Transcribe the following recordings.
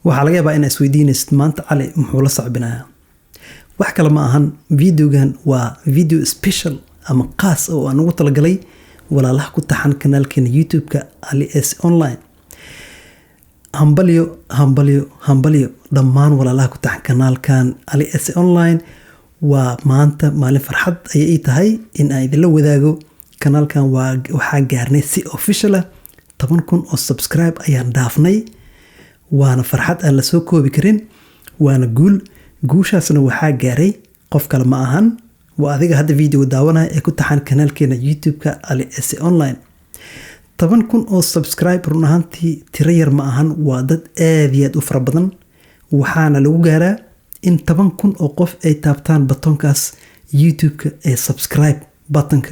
waxaa laga yaabaa inaad isweydiinaysid maanta cali muxuu la sacbinayaa. wax kale ma ahan, videogan waa video special ama qaas oo aan ugu talagalay walaalaha ku taxan kanaalkeena YouTube-ka Ali S Online. hambalyo dhammaan walaalaha ku taxan kanaalkan Ali S Online. waa maanta maalin farxad ayay ii tahay in aan idinla wadaago kanaalkan. waxaa gaarnay si official ah 10,000 oo subscribe ayaan dhaafnay. waana farxad aan la soo koobi karin, waana guushaasna waxaa gaaray qof kale ma ahan, waa adiga hadda video daawanaya ee ku taxan kanaalkeena YouTube-ka Ali S Online. 10,000 oo subscribe run ahaantii tiro yar ma ahan, waa dad aad iyo aad u fara badan. waxaana lagu gaaraa in 10,000 oo qof ay taabtaan batonkaas YouTube-ka ee subscribe batonka.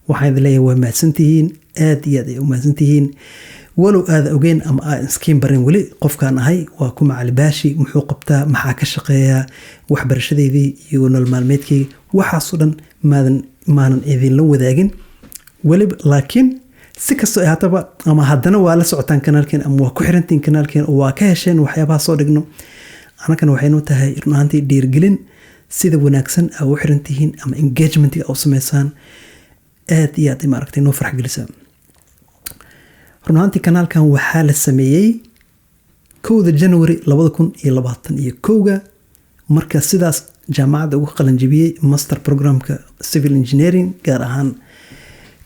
waxaan idin leeyahay waa mahadsantihiin, aad iyo aad ay u mahadsantihiin. walow aada ogeyn ama aan iskiin barin weli qofkaan ahay, waa kuma Cali Baashi, muxuu qabtaa, maxaa ka shaqeeyaa, waxbarashadeydii iyo nolol maalmeedkeyga, waxaasoo dhan maanan idinla wadaagin weliba. laakiin si kastoo ay haataba ama haddana waa la socotaan kanaalkeen ama waa ku xirantiin kanaalkeen oo waa ka hesheen waxyaabaha soo dhigno. anakana waxaynu tahay run ahaantii dhiirgelin sida wanaagsan aa u xirantihiin ama engagement-ga u sameysaan, aad iyo aad maaragtay noo farx gelisaa. run ahaantii kanaalkan waxaa la sameeyey 1 January 2021 marka sidaas jaamacadda ugu qalanjibiyey master programka civil engineering, gaar ahaan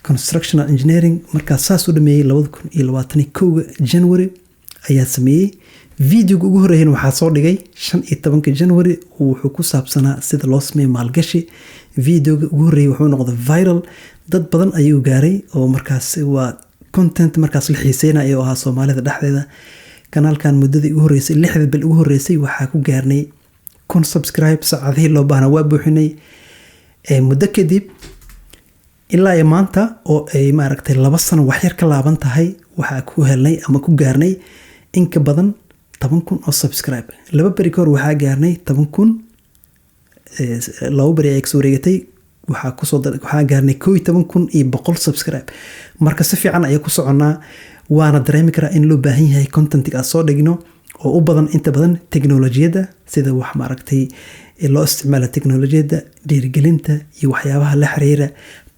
constructional engineering. markaa saas u dhameeyey 2021 January ayaa sameeyey. videoga ugu horeeyay waxaa soo dhigay 15 January, wuxuu ku saabsanaa sida loo sameeyo maalgashi. videoga ugu horeeyay wuxuu noqday viral, dad badan ayuu gaaray oo markaas waa content markaas la xiiseynayo oo ahaa Soomaalida dhexdeeda. kanaalkan muddadii ugu horeysay 6 bil ugu horeysay waxaa ku gaarnay 1,000 subscribe. saacadihii loo baahnaa waa buuxinay. muddo kadib ilaa iyo maanta oo ay maaragtay 2 sano wax yar ka laaban tahay, waxaa ku helnay ama ku gaarnay in ka badan 10,000 oo subscribe. 2 beri ka hor waxaa gaarnay 10,000. 2 beri ay kasoo wareegatay waxaa gaarnay 11,100 subscribe. marka si fiican ayay ku soconaa. waana dareemi karaa in loo baahan yahay content-ga soo dhigno oo u badan inta badan teknolojiyadda, sida wax maaragtay loo isticmaalo teknolojiyadda, dhiirigelinta iyo waxyaabaha la xiriira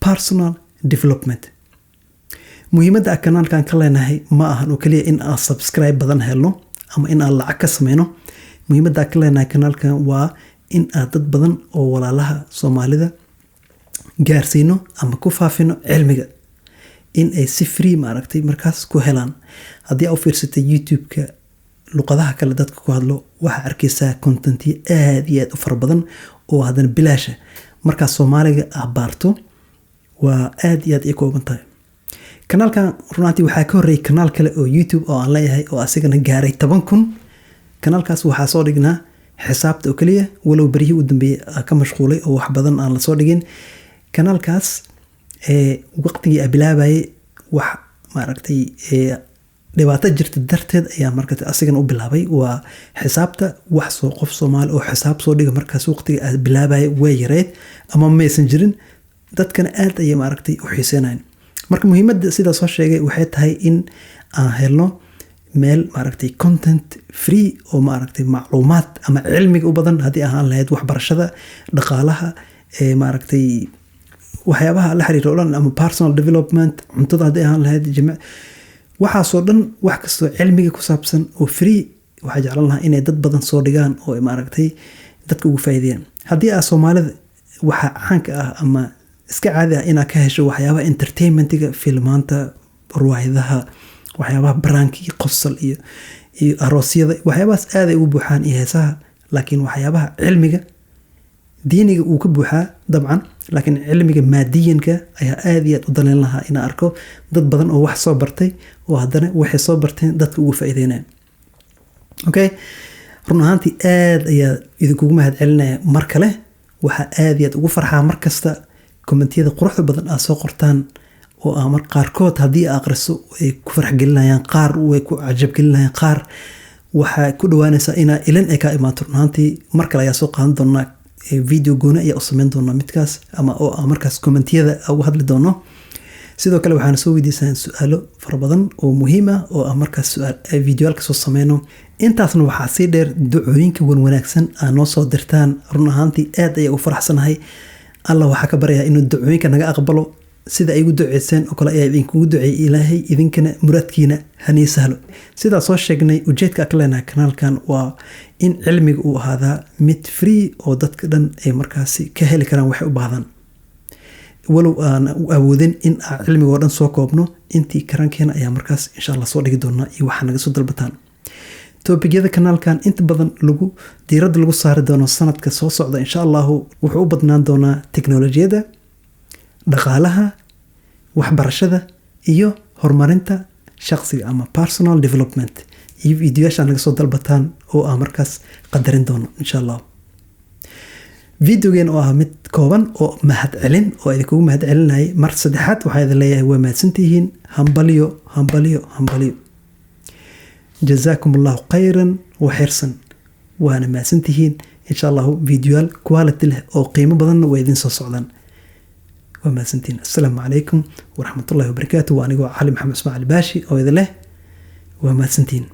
personal development. muhiimadda kanaalkan ka leenahay ma ahan oo kaliya in aan subscribe badan helno ama in aan lacag ka sameyno. muhiimadda ka leenahay kanaalkan waa in aan dad badan oo walaalaha Soomaalida gaarsiino ama ku faafino cilmiga, in ay si free maaragtay markaas ku helaan. haddii aad u fiirsatay YouTube-ka luqadaha kale dadka ku hadlo, waxaa arkaysaa content aad iyo aad u fara badan oo haddana bilaasha. markaas Soomaaliga baarto waa aad iyo aad ay kooban tahay. kanaalkan runtii waxaa ka horeeyay kanaal kale oo YouTube oo aan leeyahay oo asigana gaaray 10,000. kanaalkaas waxaa soo dhignaa xisaabta oo kaliya, walow barihii u dambeeyay ka mashquulay oo wax badan aan la soo dhigin. kanaalkaas waqtigii bilaabayay wax maaragtay dhibaato jirta darteed ayaa markaa asigana u bilaabay. waa xisaabta wax soo qof Soomaali oo xisaab soo dhiga markaas waqtiga bilaabayay way yareed ama maysan jirin, dadkana aad ayay maaragtay u xiiseynayeen. marka muhiimadda sidaa soo sheegay waxay tahay in aan helno meel maaragtay content free oo maaragtay macluumaad ama cilmiga u badan, haddii ahaan lahayd waxbarashada, dhaqaalaha, maaragtay waxyaabaha la xiriira oo dhan, ama personal development, cuntada haddii ahaan lahayd, waxaasoo dhan, wax kastoo cilmiga ku saabsan oo free. waxaa jeclan lahaa inay dad badan soo dhigaan oo maaragtay dadka ugu faa'iideeyaan. haddii aad Soomaalida waxa caanka ah ama iska caadi ah inaad ka hesho waxyaabaha entertainment-ga, filmaanta, ruwaayadaha, waxyaabaha baraanki, qosol iyo aroosyada, waxyaabahaas aad ay ugu buuxaan iyo heesaha. laakiin waxyaabaha cilmiga diiniga uu ka buuxaa dabcan, laakiin cilmiga maadiyanka ayaa aad iyo aad u daneyn lahaa inaan arko dad badan oo wax soo bartay oo haddana waxay soo barteen dadka ugu faa'iideynayaan. okay, run ahaantii aad ayaa idinkugu mahad celinaya mar kale. waxaa aad iyo aad ugu farxaa mar kasta kommentiyada quruxda badan aad soo qortaan oo amar qaarkood haddii akhriso ay ku farx gelinayaan, qaar way ku cajab gelinayaan, qaar waxaa ku dhawaanaysaa inaa ilan ay ka imaato. run ahaantii mar kale ayaa soo qaadan doonaa video gooni ayaa u sameyn doonaa midkaas, ama oo markaas kommentiyada ugu hadli doono sidoo kale waxaan soo weydiisaan su'aalo fara badan oo muhiim ah oo aan markaas fiidiyoalka soo sameyno. intaasna waxaa sii dheer ducooyinka wanaagsan aa noo soo dirtaan. run ahaantii aad ayaan u faraxsanahay. allah waxaa ka baryaa inuu ducooyinka naga aqbalo sida ay ugu duceyseen oo kale ayaa idinkugu duceeyay ilaahay idinkana muraadkiina hanii sahlo. sidaa soo sheegnay ujeedka ka leenahay kanaalkan waa in cilmiga uu ahaadaa mid free oo dadka dhan ay markaasi ka heli karaan waxay u baahdaan. walow aan u awoodin in aan cilmiga oo dhan soo koobno, intii karankeena ayaa markaas insha allah soo dhigi doonaa iyo waxaa naga soo dalbataan. topigyada kanaalkan inta badan diiradda lagu saari doono sanadka soo socda insha allahu wuxuu u badnaan doonaa teknolojiyada, dhaqaalaha, waxbarashada iyo horumarinta shaqsiga ama personal development. iyo fiidiyoyaasha naga soo dalbataan oo aan markaas qadarin doono insha allah. fiidiyogeen oo ah mid kooban oo mahad celin oo idinkugu mahad celinayay mar saddexaad waxaa idin leeyahay waa mahadsantihiin. hambalyo hambalyo hambalyo. jazaakum allahu khayran wa xirsan. waana mahadsantihiin. insha allahu fiidiyoyaal quality leh oo qiimo badanna waa idin soo socdaan. waa mahadsantihiin. assalaamu calaykum waraxmatullahi wabarakaatu. waa anigoo cali maxamed ismaaciil baashi oo idin leh waa mahadsantihiin.